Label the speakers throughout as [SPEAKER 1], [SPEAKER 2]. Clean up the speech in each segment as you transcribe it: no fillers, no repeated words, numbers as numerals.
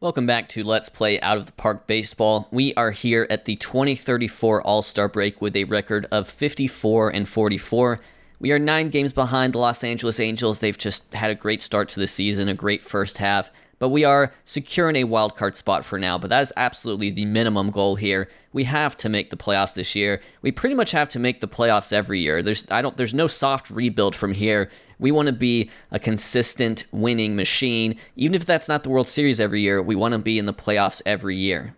[SPEAKER 1] Welcome back to Let's Play Out of the Park Baseball. We are here at the 2034 All-Star break with a record of 54-44. We are 9 games behind the Los Angeles Angels. They've just had a great start to the season, a great first half, but we are securing a wild card spot for now. But that is absolutely the minimum goal here. We have to make the playoffs this year. We pretty much have to make the playoffs every year. There's no soft rebuild from here. We want to be a consistent winning machine. Even if that's not the World Series every year, we want to be in the playoffs every year.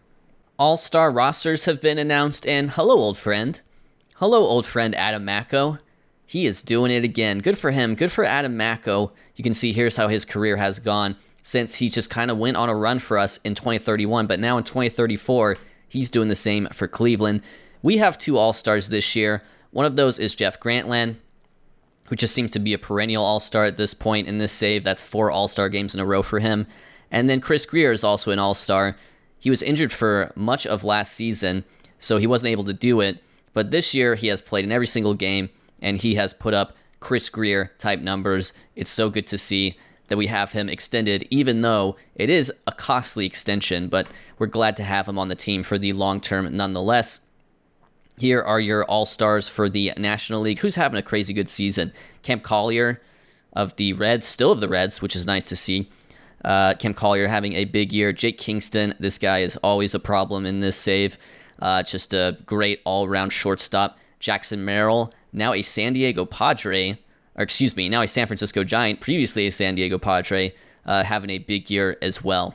[SPEAKER 1] All-star rosters have been announced, and hello, old friend. Hello, old friend Adam Macko. He is doing it again. Good for him. Good for Adam Macko. You can see here's how his career has gone since he just kind of went on a run for us in 2031, but now in 2034, he's doing the same for Cleveland. We have 2 All-Stars this year. One of those is Jeff Grantland, who just seems to be a perennial All-Star at this point in this save. That's 4 All-Star games in a row for him. And then Chris Greer is also an All-Star. He was injured for much of last season, so he wasn't able to do it. But this year, he has played in every single game, and he has put up Chris Greer-type numbers. It's so good to see that we have him extended, even though it is a costly extension, but we're glad to have him on the team for the long term nonetheless. Here are your All-Stars for the National League. Who's having a crazy good season? Cam Collier of the Reds, still of the Reds, which is nice to see. Cam Collier having a big year. Jake Kingston, this guy is always a problem in this save. Just a great all-around shortstop. Jackson Merrill, now a San Diego Padre, now a San Francisco Giant, previously a San Diego Padre, having a big year as well.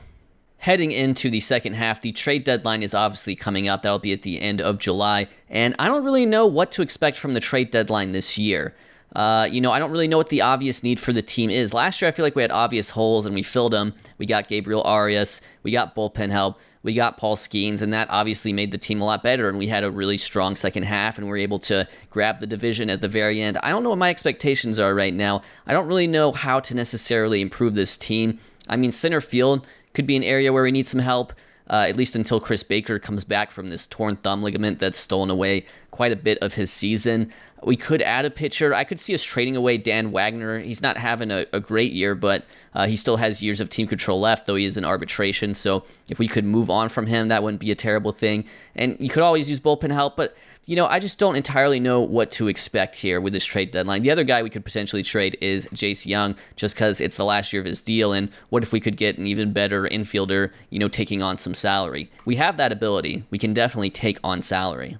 [SPEAKER 1] Heading into the second half, the trade deadline is obviously coming up. That'll be at the end of July, and I don't really know what to expect from the trade deadline this year. I don't really know what the obvious need for the team is. Last year, I feel like we had obvious holes, and we filled them. We got Gabriel Arias, we got bullpen help, we got Paul Skeens, and that obviously made the team a lot better, and we had a really strong second half, and we were able to grab the division at the very end. I don't know what my expectations are right now. I don't really know how to necessarily improve this team. I mean, center field could be an area where we need some help, at least until Chris Baker comes back from this torn thumb ligament that's stolen away quite a bit of his season. We could add a pitcher. I could see us trading away Dan Wagner. He's not having a great year, but he still has years of team control left, though he is in arbitration. So if we could move on from him, that wouldn't be a terrible thing. And you could always use bullpen help, but I just don't entirely know what to expect here with this trade deadline. The other guy we could potentially trade is Jace Young, just because it's the last year of his deal, and what if we could get an even better infielder, taking on some salary? We have that ability. We can definitely take on salary.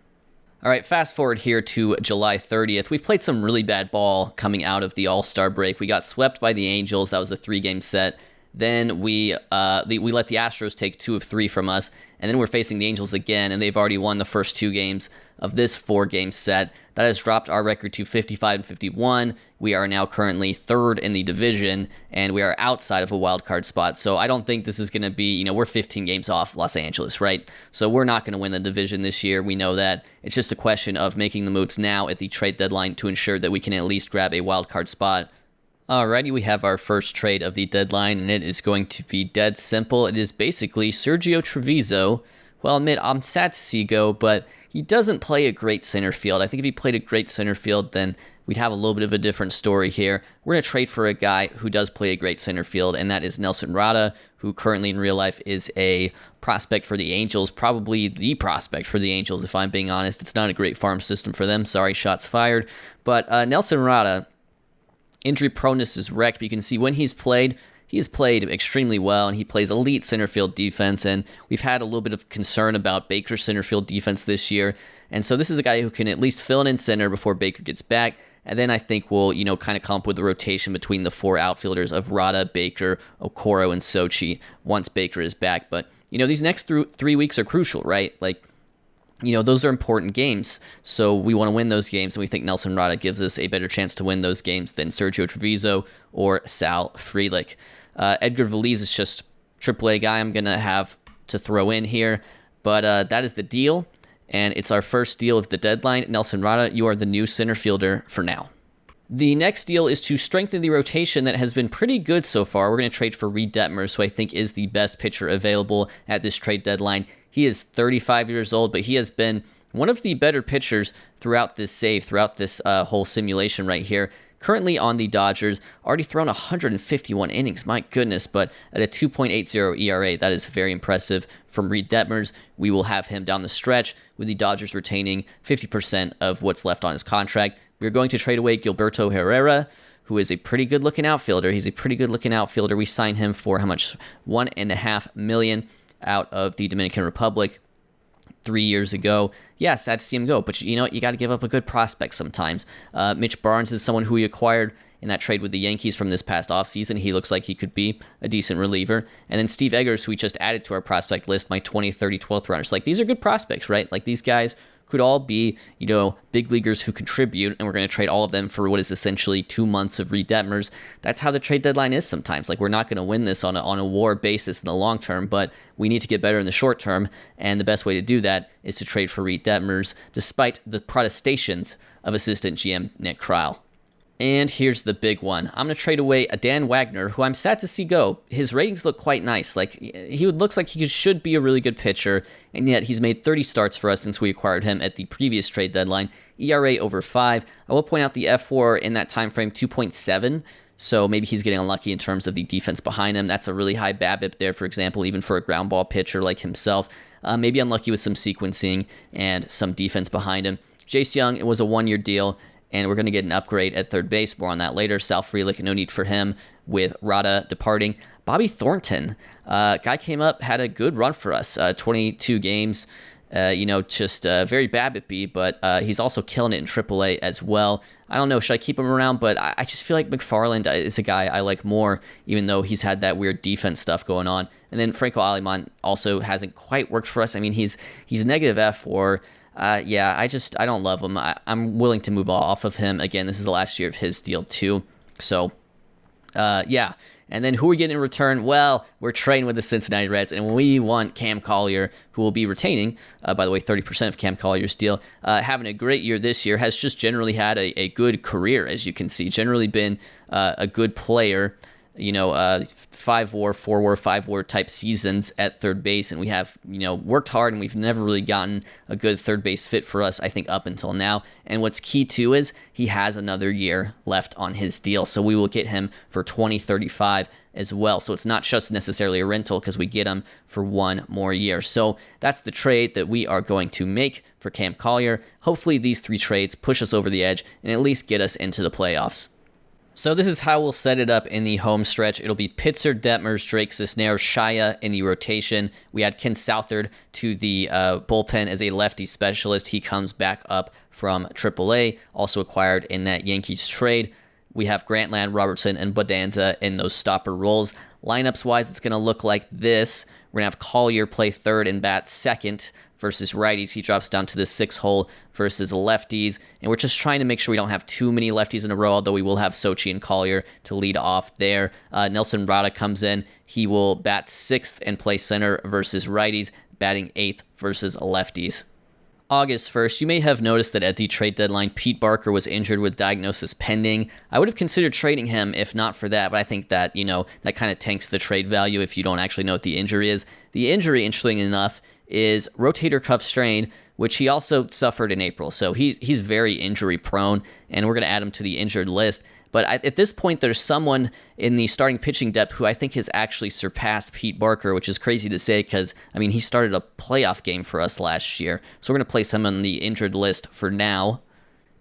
[SPEAKER 1] All right, fast forward here to July 30th. We've played some really bad ball coming out of the All-Star break. We got swept by the Angels. That was a 3-game set. Then we let the Astros take 2 of 3 from us, and then we're facing the Angels again, and they've already won the first 2 games of this 4-game set. That has dropped our record to 55-51. We are now currently 3rd in the division, and we are outside of a wild card spot. So I don't think this is going to be, we're 15 games off Los Angeles, right? So we're not going to win the division this year. We know that. It's just a question of making the moves now at the trade deadline to ensure that we can at least grab a wild card spot. Alrighty, we have our first trade of the deadline, and it is going to be dead simple. It is basically Sergio Treviso. Well, admit, I'm sad to see go, but he doesn't play a great center field. I think if he played a great center field, then we'd have a little bit of a different story here. We're going to trade for a guy who does play a great center field, and that is Nelson Rada, who currently in real life is a prospect for the Angels, probably the prospect for the Angels, if I'm being honest. It's not a great farm system for them. Sorry, shots fired. But Nelson Rada, injury proneness is wrecked, but you can see when he's played extremely well, and he plays elite center field defense, and we've had a little bit of concern about Baker's center field defense this year, and so this is a guy who can at least fill in center before Baker gets back, and then I think we'll, kind of come up with a rotation between the 4 outfielders of Rada, Baker, Okoro, and Sochi once Baker is back. But, these next 3 weeks are crucial, right? Those are important games, so we want to win those games, and we think Nelson Rada gives us a better chance to win those games than Sergio Treviso or Sal Frelick. Edgar Valiz is just AAA guy I'm going to have to throw in here, but that is the deal, and it's our first deal of the deadline. Nelson Rada, you are the new center fielder for now. The next deal is to strengthen the rotation that has been pretty good so far. We're going to trade for Reed Detmers, who I think is the best pitcher available at this trade deadline. He is 35 years old, but he has been one of the better pitchers throughout this whole simulation right here. currently on the Dodgers, already thrown 151 innings, my goodness, but at a 2.80 ERA, that is very impressive from Reed Detmers. We will have him down the stretch with the Dodgers retaining 50% of what's left on his contract. We're going to trade away Gilberto Herrera, who is a pretty good-looking outfielder. He's a pretty good-looking outfielder. We signed him for how much? $1.5 million out of the Dominican Republic 3 years ago. Yeah, sad to see him go, but you know what? You got to give up a good prospect sometimes. Mitch Barnes is someone who we acquired in that trade with the Yankees from this past offseason. He looks like he could be a decent reliever. And then Steve Eggers, who we just added to our prospect list, my 20, 30, 12th rounders. Like, these are good prospects, right? Like, these guys could all be, you know, big leaguers who contribute, and we're going to trade all of them for what is essentially 2 months of Reed Detmers. That's how the trade deadline is sometimes. Like, we're not going to win this on a war basis in the long term, but we need to get better in the short term, and the best way to do that is to trade for Reed Detmers, despite the protestations of assistant GM Nick Krall. And here's the big one. I'm going to trade away a Dan Wagner, who I'm sad to see go. His ratings look quite nice. Like, he looks like he should be a really good pitcher, and yet he's made 30 starts for us since we acquired him at the previous trade deadline. ERA over 5. I will point out the F4 in that time frame, 2.7. So maybe he's getting unlucky in terms of the defense behind him. That's a really high BABIP there, for example, even for a ground ball pitcher like himself. Maybe unlucky with some sequencing and some defense behind him. Jace Young, it was a 1-year deal, and we're going to get an upgrade at third base. More on that later. Sal Frelick, no need for him with Rada departing. Bobby Thornton, guy came up, had a good run for us. 22 games, just very BABIP-y, but he's also killing it in AAA as well. I don't know, should I keep him around? But I just feel like McFarland is a guy I like more, even though he's had that weird defense stuff going on. And then Franco Aliman also hasn't quite worked for us. I mean, he's negative F4. I don't love him. I'm willing to move off of him. Again, this is the last year of his deal too. So, yeah. And then who are we getting in return? Well, we're trading with the Cincinnati Reds, and we want Cam Collier, who will be retaining, by the way, 30% of Cam Collier's deal. Having a great year this year, has just generally had a good career, as you can see. Generally been a good player. 5-WAR, 4-WAR, 5-WAR type seasons at third base, and we have, worked hard, and we've never really gotten a good third base fit for us, I think, up until now. And what's key, too, is he has another year left on his deal, so we will get him for 2035 as well. So it's not just necessarily a rental because we get him for 1 more year. So that's the trade that we are going to make for Cam Collier. Hopefully these 3 trades push us over the edge and at least get us into the playoffs. So this is how we'll set it up in the home stretch. It'll be Pitzer, Detmers, Drake, Cisneros, Shaya in the rotation. We add Ken Southard to the bullpen as a lefty specialist. He comes back up from AAA, also acquired in that Yankees trade. We have Grantland, Robertson, and Bodanza in those stopper roles. Lineups-wise, it's going to look like this. We're going to have Collier play third and bat second versus righties. He drops down to the 6 hole versus lefties. And we're just trying to make sure we don't have too many lefties in a row, although we will have Sochi and Collier to lead off there. Nelson Rada comes in. He will bat 6th and play center versus righties, batting 8th versus lefties. August 1st, you may have noticed that at the trade deadline, Pete Barker was injured with diagnosis pending. I would have considered trading him if not for that, but I think that, that kind of tanks the trade value if you don't actually know what the injury is. The injury, interestingly enough, is rotator cuff strain, which he also suffered in April. So he's very injury prone, and we're going to add him to the injured list. But at this point, there's someone in the starting pitching depth who I think has actually surpassed Pete Barker, which is crazy to say because, he started a playoff game for us last year. So we're going to place him on the injured list for now.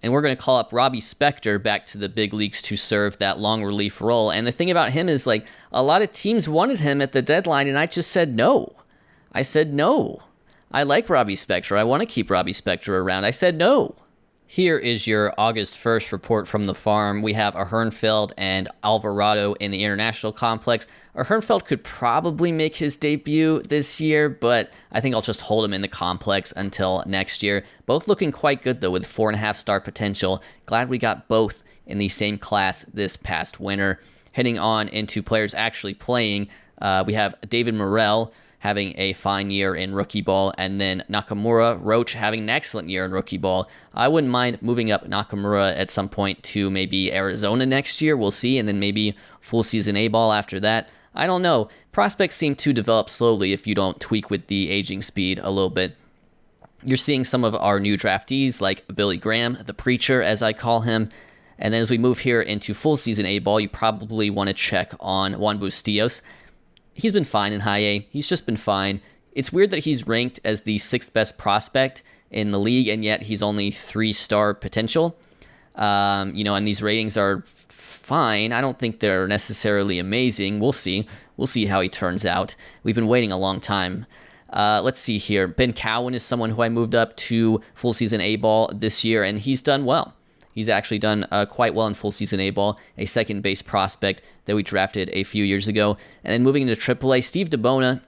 [SPEAKER 1] And we're going to call up Robbie Spector back to the big leagues to serve that long relief role. And the thing about him is, a lot of teams wanted him at the deadline, and I just said no. I said no. I like Robbie Spector. I want to keep Robbie Spector around. I said no. Here is your August 1st report from the farm. We have a Hernfeld and Alvarado in the international complex. A Hernfeld could probably make his debut this year, but I think I'll just hold him in the complex until next year. Both looking quite good, though, with 4.5 star potential. Glad we got both in the same class this past winter. Heading on into players actually playing, we have David Morrell having a fine year in rookie ball, and then Nakamura Roach having an excellent year in rookie ball. I wouldn't mind moving up Nakamura at some point to maybe Arizona next year. We'll see, and then maybe full season A ball after that. I don't know. Prospects seem to develop slowly if you don't tweak with the aging speed a little bit. You're seeing some of our new draftees like Billy Graham, the preacher as I call him, And then as we move here into full season A ball, you probably want to check on Juan Bustillos. He's been fine in high A. He's just been fine. It's weird that he's ranked as the 6th best prospect in the league, and yet he's only 3-star potential. And these ratings are fine. I don't think they're necessarily amazing. We'll see. We'll see how he turns out. We've been waiting a long time. Let's see here. Ben Cowan is someone who I moved up to full season A ball this year, and he's done well. He's actually done quite well in full season A ball, a second base prospect that we drafted a few years ago. And then moving into AAA, Steve DeBona,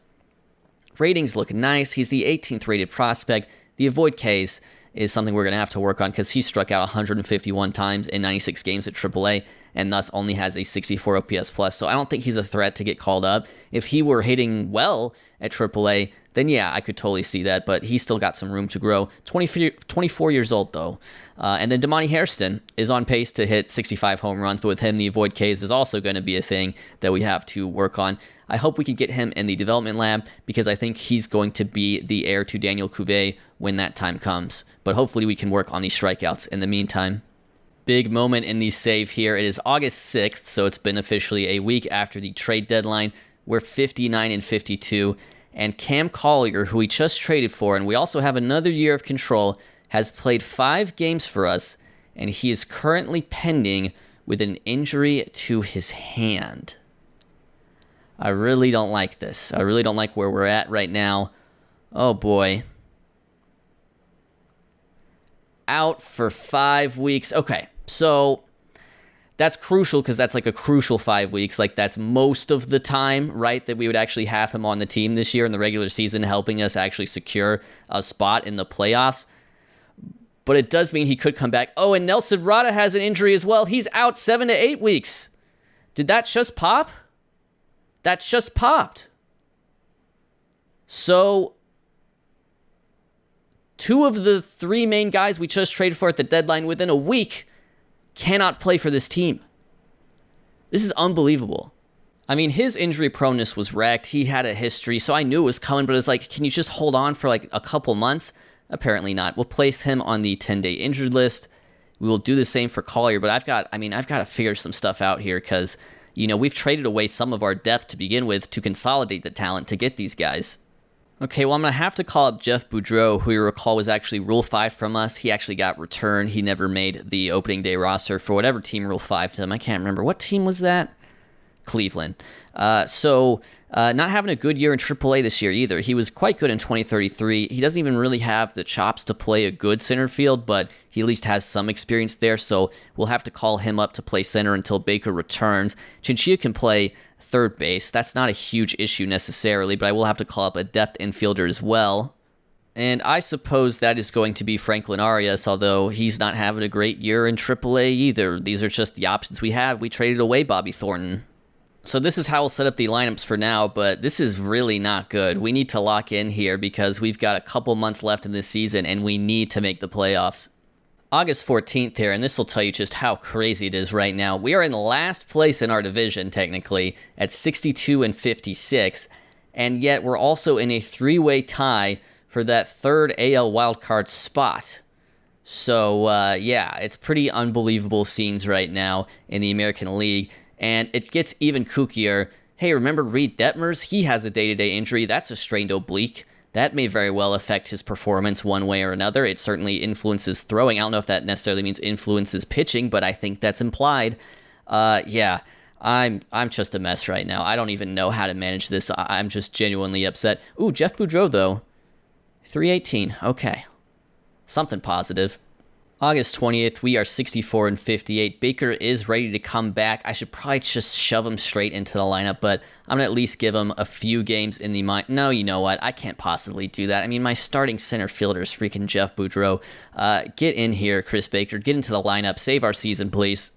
[SPEAKER 1] ratings look nice. He's the 18th rated prospect. The avoid Ks is something we're going to have to work on because he struck out 151 times in 96 games at AAA and thus only has a 64 OPS plus. So I don't think he's a threat to get called up. If he were hitting well at AAA, then yeah, I could totally see that, but he's still got some room to grow. 24 years old, though. And then Damani Hairston is on pace to hit 65 home runs, but with him, the avoid Ks is also going to be a thing that we have to work on. I hope we can get him in the development lab because I think he's going to be the heir to Daniel Cuvée when that time comes. But hopefully we can work on these strikeouts in the meantime. Big moment in the save here. It is August 6th, so it's been officially a week after the trade deadline. We're 59 and 52. And Cam Collier, who we just traded for, and we also have another year of control, has played 5 games for us, and he is currently pending with an injury to his hand. I really don't like this. I really don't like where we're at right now. Oh boy. Out for 5 weeks. Okay, so that's crucial because that's like a crucial 5 weeks. Like that's most of the time, right, that we would actually have him on the team this year in the regular season, helping us actually secure a spot in the playoffs. But it does mean he could come back. Oh, and Nelson Rada has an injury as well. He's out 7 to 8 weeks. Did that just pop? That just popped. So 2 of the 3 main guys we just traded for at the deadline within a week cannot play for this team. This is unbelievable. I mean, his injury proneness was wrecked. He had a history, so I knew it was coming, but it's like, can you just hold on for like a couple months? Apparently not. We'll place him on the 10-day injured list. We will do the same for Collier, but I've got to figure some stuff out here because, we've traded away some of our depth to begin with to consolidate the talent to get these guys. Okay, well, I'm going to have to call up Jeff Boudreau, who you recall was actually Rule 5 from us. He actually got returned. He never made the opening day roster for whatever team Rule 5 to him. I can't remember. What team was that? Cleveland. So not having a good year in AAA this year either. He was quite good in 2033. He doesn't even really have the chops to play a good center field, but he at least has some experience there, so we'll have to call him up to play center until Baker returns. Chinchilla can play third base. That's not a huge issue necessarily, but I will have to call up a depth infielder as well. And I suppose that is going to be Franklin Arias, although he's not having a great year in AAA either. These are just the options we have. We traded away Bobby Thornton. So this is how we'll set up the lineups for now, but this is really not good. We need to lock in here because we've got a couple months left in this season and we need to make the playoffs. August 14th here, and this will tell you just how crazy it is right now. We are in last place in our division, technically, at 62 and 56, and yet we're also in a 3-way tie for that 3rd AL wildcard spot. So, yeah, it's pretty unbelievable scenes right now in the American League. And it gets even kookier. Hey, remember Reed Detmers? He has a day-to-day injury. That's a strained oblique. That may very well affect his performance one way or another. It certainly influences throwing. I don't know if that necessarily means influences pitching, but I think that's implied. Yeah, I'm just a mess right now. I don't even know how to manage this. I'm just genuinely upset. Ooh, Jeff Boudreau, though. 318. Okay. Something positive. August 20th, we are 64 and 58. Baker is ready to come back. I should probably just shove him straight into the lineup, but I'm going to at least give him a few games in the mind. No, you know what? I can't possibly do that. I mean, my starting center fielder is freaking Jeff Boudreau. Get in here, Chris Baker. Get into the lineup. Save our season, please.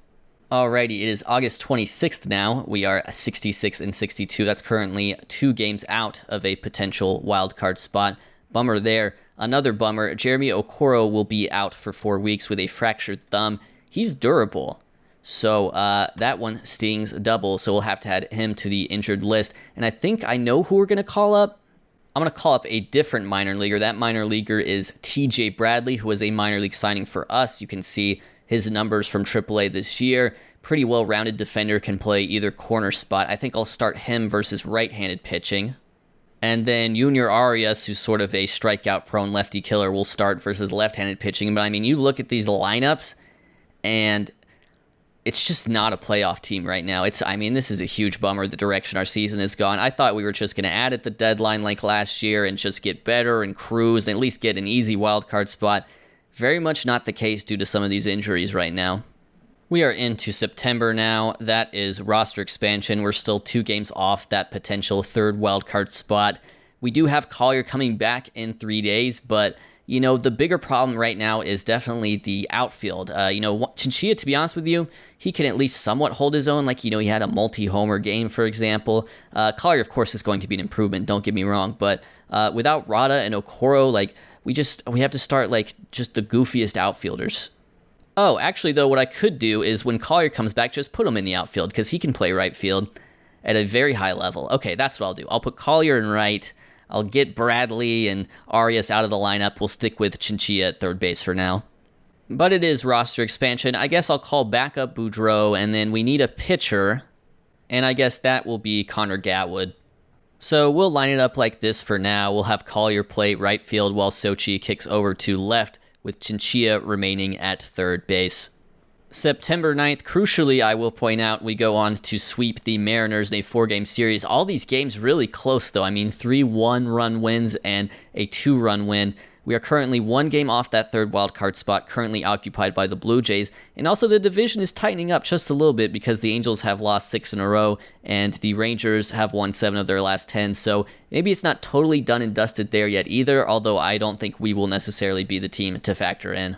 [SPEAKER 1] Alrighty, it is August 26th now. We are 66 and 62. That's currently 2 games out of a potential wild card spot. Bummer there. Another bummer, Jeremy Okoro will be out for 4 weeks with a fractured thumb. He's durable, so that one stings double, so we'll have to add him to the injured list. And I think I know who we're going to call up. I'm going to call up a different minor leaguer. That minor leaguer is TJ Bradley, who was a minor league signing for us. You can see his numbers from AAA this year. Pretty well-rounded defender, can play either corner spot. I think I'll start him versus right-handed pitching. And then Junior Arias, who's sort of a strikeout-prone lefty killer, will start versus left-handed pitching. But, I mean, you look at these lineups, and it's just not a playoff team right now. This is a huge bummer, the direction our season has gone. I thought we were just going to add at the deadline like last year and just get better and cruise and at least get an easy wildcard spot. Very much not the case due to some of these injuries right now. We are into September now. That is roster expansion. We're still 2 games off that potential third wildcard spot. We do have Collier coming back in 3 days, but the bigger problem right now is definitely the outfield. Chinchilla, to be honest with you, he can at least somewhat hold his own. He had a multi-homer game, for example. Collier, of course, is going to be an improvement, don't get me wrong. But without Rada and Okoro, we have to start, just the goofiest outfielders. Oh, actually, though, what I could do is when Collier comes back, just put him in the outfield, because he can play right field at a very high level. Okay, that's what I'll do. I'll put Collier in right. I'll get Bradley and Arias out of the lineup. We'll stick with Chinchilla at third base for now. But it is roster expansion. I guess I'll call back up Boudreaux, and then we need a pitcher, and I guess that will be Connor Gatwood. So we'll line it up like this for now. We'll have Collier play right field while Sochi kicks over to left, with Chinchilla remaining at third base. September 9th, crucially, I will point out, we go on to sweep the Mariners in a 4-game series. All these games really close, though. 3 1-run wins and a 2-run win. We are currently 1 game off that third wildcard spot, currently occupied by the Blue Jays. And also the division is tightening up just a little bit because the Angels have lost 6 in a row and the Rangers have won 7 of their last 10. So maybe it's not totally done and dusted there yet either, although I don't think we will necessarily be the team to factor in.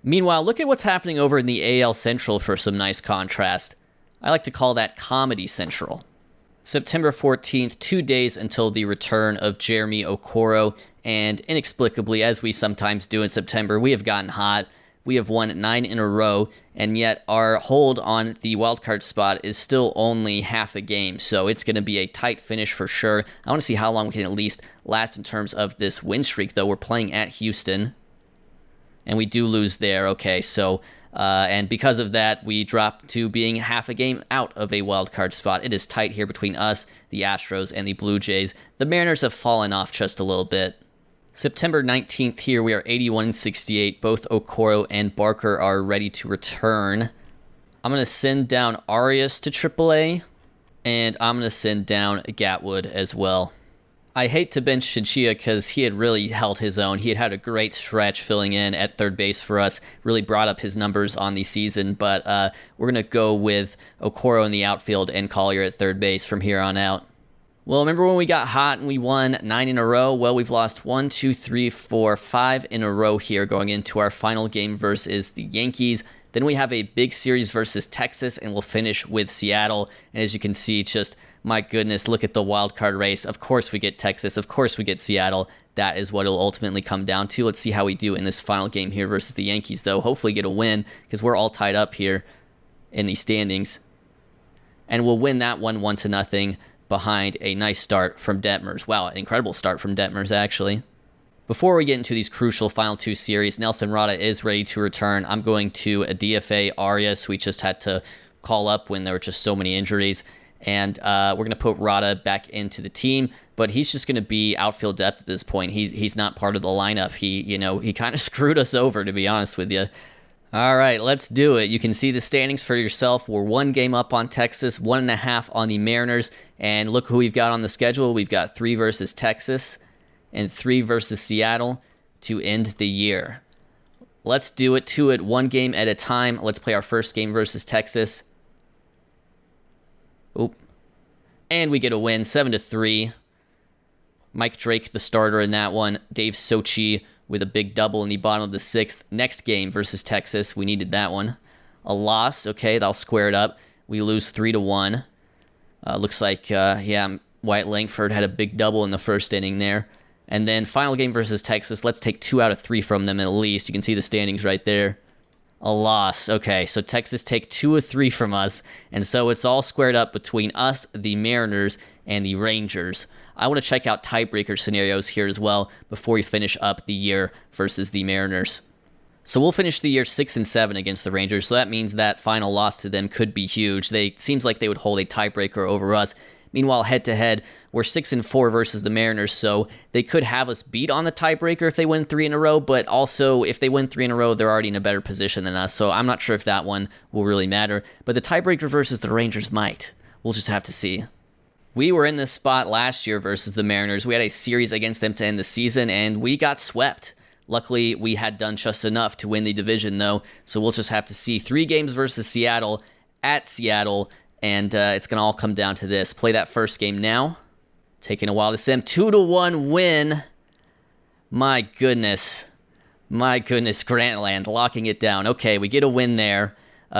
[SPEAKER 1] Meanwhile, look at what's happening over in the AL Central for some nice contrast. I like to call that Comedy Central. September 14th, 2 days until the return of Jeremy Okoro, and inexplicably, as we sometimes do in September, we have gotten hot. We have won 9 in a row, and yet our hold on the wildcard spot is still only half a game, so it's going to be a tight finish for sure. I want to see how long we can at least last in terms of this win streak, though. We're playing at Houston, and we do lose there. Okay, so and because of that, we drop to being half a game out of a wild card spot. It is tight here between us, the Astros, and the Blue Jays. The Mariners have fallen off just a little bit. September 19th here, we are 81-68. Both Okoro and Barker are ready to return. I'm going to send down Arias to AAA, and I'm going to send down Gatwood as well. I hate to bench Chinchilla because he had really held his own. He had a great stretch filling in at third base for us, really brought up his numbers on the season, but we're going to go with Okoro in the outfield and Collier at third base from here on out. Well, remember when we got hot and we won 9 in a row? Well, we've lost 1, 2, 3, 4, 5 in a row here going into our final game versus the Yankees. Then we have a big series versus Texas, and we'll finish with Seattle. And as you can see, just, my goodness, look at the wild card race. Of course we get Texas. Of course we get Seattle. That is what it'll ultimately come down to. Let's see how we do in this final game here versus the Yankees, though. Hopefully get a win, because we're all tied up here in the standings. And we'll win that one 1-0 behind a nice start from Detmers. Wow, an incredible start from Detmers, actually. Before we get into these crucial final 2 series, Nelson Rada is ready to return. I'm going to a DFA Arias. We just had to call up when there were just so many injuries. And we're going to put Rada back into the team, but he's just going to be outfield depth at this point. He's not part of the lineup. He kind of screwed us over, to be honest with you. All right, let's do it. You can see the standings for yourself. We're 1 game up on Texas, 1.5 on the Mariners, and look who we've got on the schedule. We've got 3 versus Texas and 3 versus Seattle to end the year. Let's do it to it 1 game at a time. Let's play our first game versus Texas. Oop. And we get a win, 7-3. Mike Drake, the starter in that one. Dave Sochi with a big double in the bottom of the 6th. Next game versus Texas. We needed that one. A loss. Okay, that'll square it up. We lose 3-1. Looks like, Wyatt Langford had a big double in the first inning there. And then final game versus Texas. Let's take 2 out of 3 from them at least. You can see the standings right there. A loss. Okay, so Texas take 2 of 3 from us, and so it's all squared up between us, the Mariners, and the Rangers. I want to check out tiebreaker scenarios here as well before we finish up the year versus the Mariners. So we'll finish the year 6-7 against the Rangers. So that means that final loss to them could be huge. Seems like they would hold a tiebreaker over us. Meanwhile, head-to-head, we're 6-4 versus the Mariners, so they could have us beat on the tiebreaker if they win 3 in a row, but also if they win 3 in a row, they're already in a better position than us, so I'm not sure if that one will really matter. But the tiebreaker versus the Rangers might. We'll just have to see. We were in this spot last year versus the Mariners. We had a series against them to end the season, and we got swept. Luckily, we had done just enough to win the division, though, so we'll just have to see. 3 games versus Seattle, at Seattle, and it's going to all come down to this. Play that first game now. Taking a while to sim. 2-1 win. My goodness. Grantland locking it down. Okay, we get a win there.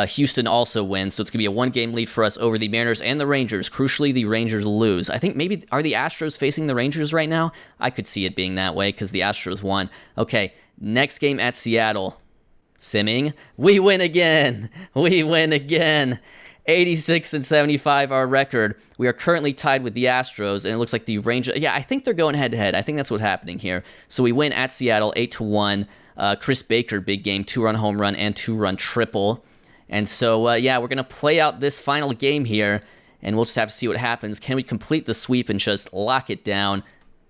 [SPEAKER 1] Houston also wins, so it's going to be a 1-game lead for us over the Mariners and the Rangers. Crucially, the Rangers lose. I think maybe, are the Astros facing the Rangers right now? I could see it being that way because the Astros won. Okay, next game at Seattle. Simming. We win again. 86-75, our record. We are currently tied with the Astros, and it looks like the Rangers... Yeah, I think they're going head-to-head. I think that's what's happening here. So we win at Seattle, 8-1. Chris Baker, big game, 2-run home run and 2-run triple. And so, yeah, we're going to play out this final game here, and we'll just have to see what happens. Can we complete the sweep and just lock it down,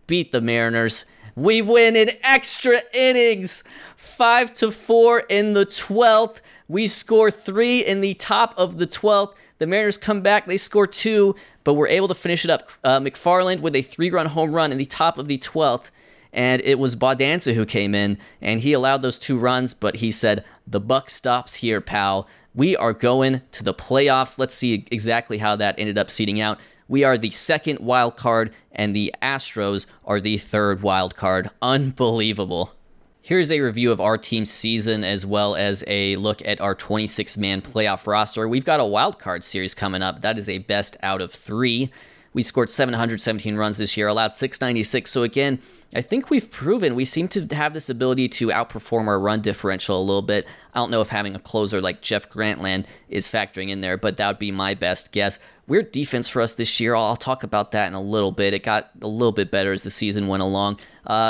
[SPEAKER 1] beat the Mariners? We win in extra innings, 5-4 in the 12th. We score 3 in the top of the 12th. The Mariners come back. They score 2, but we're able to finish it up. McFarland with a 3-run home run in the top of the 12th. And it was Baudanza who came in, and he allowed those 2 runs, but he said, the buck stops here, pal. We are going to the playoffs. Let's see exactly how that ended up seeding out. We are the 2nd wild card, and the Astros are the 3rd wild card. Unbelievable. Here's a review of our team's season as well as a look at our 26-man playoff roster. We've got a wild card series coming up. That is a best out of 3. We scored 717 runs this year, allowed 696. So again, I think we've proven we seem to have this ability to outperform our run differential a little bit. I don't know if having a closer like Jeff Grantland is factoring in there, but that would be my best guess. Weird defense for us this year. I'll talk about that in a little bit. It got a little bit better as the season went along.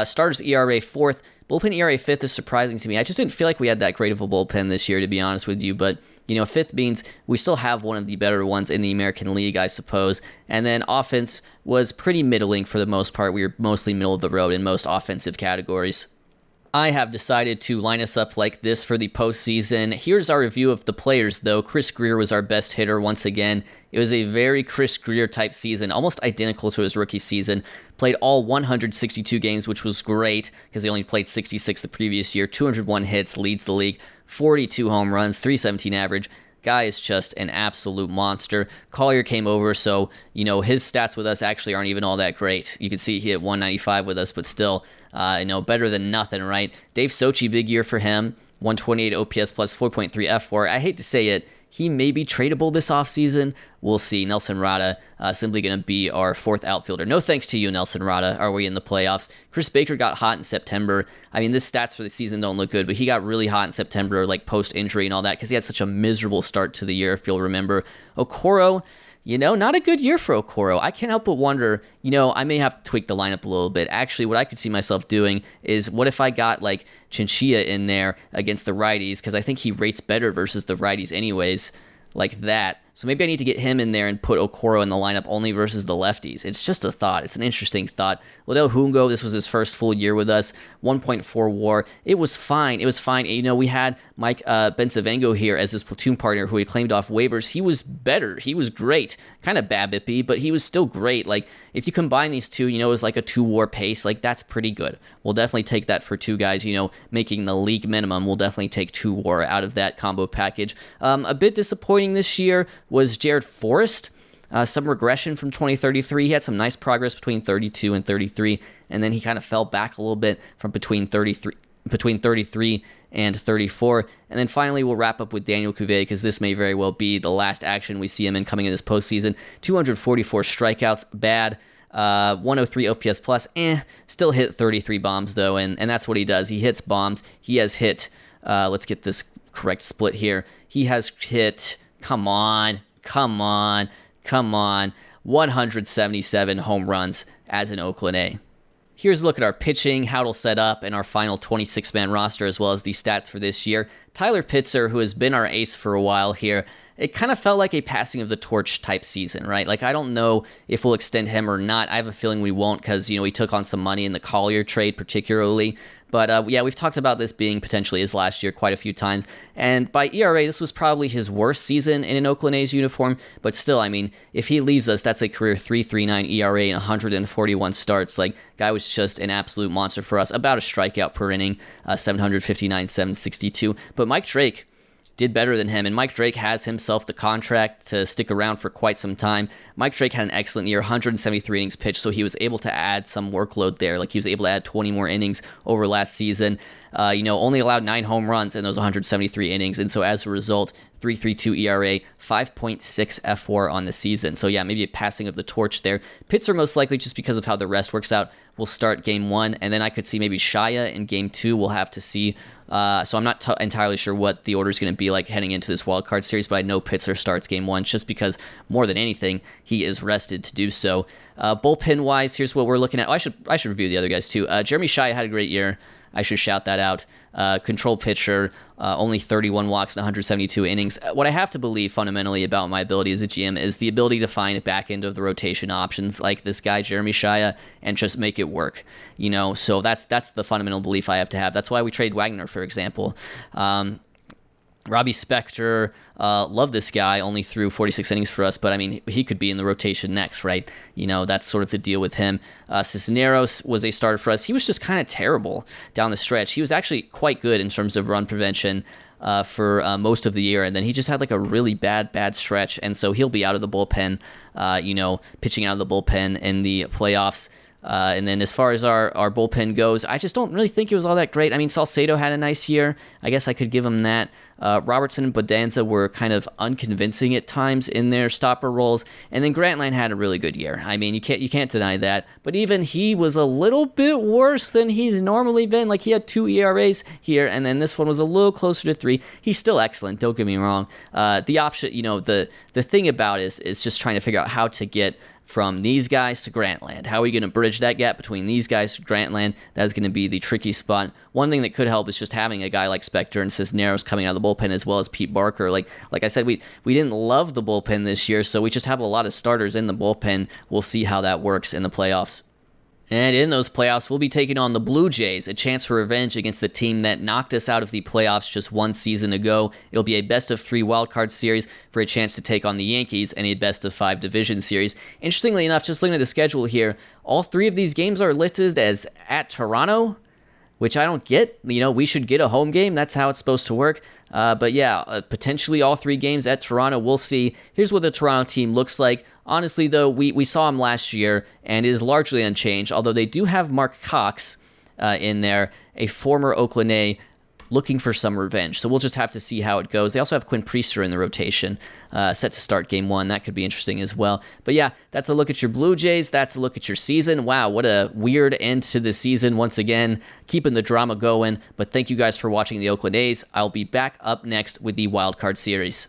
[SPEAKER 1] Starters ERA 4th. Bullpen ERA 5th is surprising to me. I just didn't feel like we had that great of a bullpen this year, to be honest with you. But, 5th means we still have one of the better ones in the American League, I suppose. And then offense was pretty middling for the most part. We were mostly middle of the road in most offensive categories. I have decided to line us up like this for the postseason. Here's our review of the players, though. Chris Greer was our best hitter once again. It was a very Chris Greer type season, almost identical to his rookie season. Played all 162 games, which was great because he only played 66 the previous year. 201 hits, leads the league. 42 home runs, 317 average. Guy is just an absolute monster. Collier came over, so, his stats with us actually aren't even all that great. You can see he hit 195 with us, but still, better than nothing, right? Dave Sochi, big year for him. 128 OPS plus 4.3 F4. I hate to say it, he may be tradable this offseason. We'll see. Nelson Rada simply going to be our 4th outfielder. No thanks to you, Nelson Rada. Are we in the playoffs? Chris Baker got hot in September. I mean, this stats for the season don't look good, but he got really hot in September, like post-injury and all that, because he had such a miserable start to the year, if you'll remember. Okoro, not a good year for Okoro. I can't help but wonder, I may have to tweak the lineup a little bit. Actually, what I could see myself doing is, what if I got, Chinchilla in there against the righties, because I think he rates better versus the righties anyways, like that. So maybe I need to get him in there and put Okoro in the lineup only versus the lefties. It's just a thought. It's an interesting thought. Liddell Hungo, this was his first full year with us. 1.4 WAR. It was fine. We had Mike Bensavengo here as his platoon partner who he claimed off waivers. He was better. He was great. Kind of BABIP-y, but he was still great. If you combine these two, it was like a 2 WAR pace. That's pretty good. We'll definitely take that for 2 guys, making the league minimum. We'll definitely take 2 WAR out of that combo package. A bit disappointing this year was Jared Forrest. Some regression from 2033. He had some nice progress between 32 and 33, and then he kind of fell back a little bit from between 33 and 34. And then finally, we'll wrap up with Daniel Cuvée, because this may very well be the last action we see him in coming in this postseason. 244 strikeouts, bad. 103 OPS plus, still hit 33 bombs though, and that's what he does. He hits bombs. He has hit, let's get this correct split here. He has hit, come on, 177 home runs as an Oakland A. Here's a look at our pitching, how it'll set up, and our final 26-man roster, as well as the stats for this year. Tyler Pitzer, who has been our ace for a while here, it kind of felt like a passing of the torch type season, right? Like, I don't know if we'll extend him or not. I have a feeling we won't because, he took on some money in the Collier trade particularly. But yeah, we've talked about this being potentially his last year quite a few times. And by ERA, this was probably his worst season in an Oakland A's uniform. But still, I mean, if he leaves us, that's a career 3.39 ERA and 141 starts. Like, guy was just an absolute monster for us. About a strikeout per inning, 759, 762. But Mike Drake did better than him, and Mike Drake has himself the contract to stick around for quite some time. Mike Drake had an excellent year, 173 innings pitched, so he was able to add some workload there. Like, he was able to add 20 more innings over last season. Only allowed 9 home runs in those 173 innings, and so as a result, 3.32 ERA, 5.6 FWAR on the season. So yeah, maybe a passing of the torch there. Pitzer most likely, just because of how the rest works out, will start game 1, and then I could see maybe Shia in game 2. We'll have to see. So I'm not entirely sure what the order is going to be like heading into this wild card series, but I know Pitzer starts game 1 just because more than anything, he is rested to do so. Bullpen-wise, here's what we're looking at. Oh, I should review the other guys too. Jeremy Shia had a great year. I should shout that out. Control pitcher, only 31 walks in 172 innings. What I have to believe fundamentally about my ability as a GM is the ability to find back end of the rotation options like this guy, Jeremy Shia, and just make it work. So that's the fundamental belief I have to have. That's why we trade Wagner, for example. Robbie Spector, love this guy, only threw 46 innings for us, but I mean, he could be in the rotation next, right? That's sort of the deal with him. Cisneros was a starter for us. He was just kind of terrible down the stretch. He was actually quite good in terms of run prevention for most of the year, and then he just had like a really bad stretch, and so he'll be out of the bullpen, pitching out of the bullpen in the playoffs. And then as far as our bullpen goes, I just don't really think it was all that great. I mean, Salcedo had a nice year. I guess I could give him that. Robertson and Bodanza were kind of unconvincing at times in their stopper roles. And then Grantland had a really good year. I mean, you can't deny that. But even he was a little bit worse than he's normally been. Like, he had 2 ERAs here, and then this one was a little closer to 3. He's still excellent, don't get me wrong. The option, the thing about it is just trying to figure out how to get from these guys to Grantland. How are we going to bridge that gap between these guys to Grantland? That is going to be the tricky spot. One thing that could help is just having a guy like Spector and Cisneros coming out of the bullpen, as well as Pete Barker. Like I said, we didn't love the bullpen this year, so we just have a lot of starters in the bullpen. We'll see how that works in the playoffs. And in those playoffs, we'll be taking on the Blue Jays, a chance for revenge against the team that knocked us out of the playoffs just one season ago. It'll be a best-of-3 wildcard series for a chance to take on the Yankees and a best-of-5 division series. Interestingly enough, just looking at the schedule here, all 3 of these games are listed as at Toronto, which I don't get. We should get a home game. That's how it's supposed to work. But yeah, potentially all 3 games at Toronto. We'll see. Here's what the Toronto team looks like. Honestly, though, we saw him last year, and it is largely unchanged, although they do have Mark Cox in there, a former Oakland A, looking for some revenge. So we'll just have to see how it goes. They also have Quinn Priester in the rotation, set to start game 1. That could be interesting as well. But yeah, that's a look at your Blue Jays. That's a look at your season. Wow, what a weird end to the season once again, keeping the drama going. But thank you guys for watching the Oakland A's. I'll be back up next with the Wild Card Series.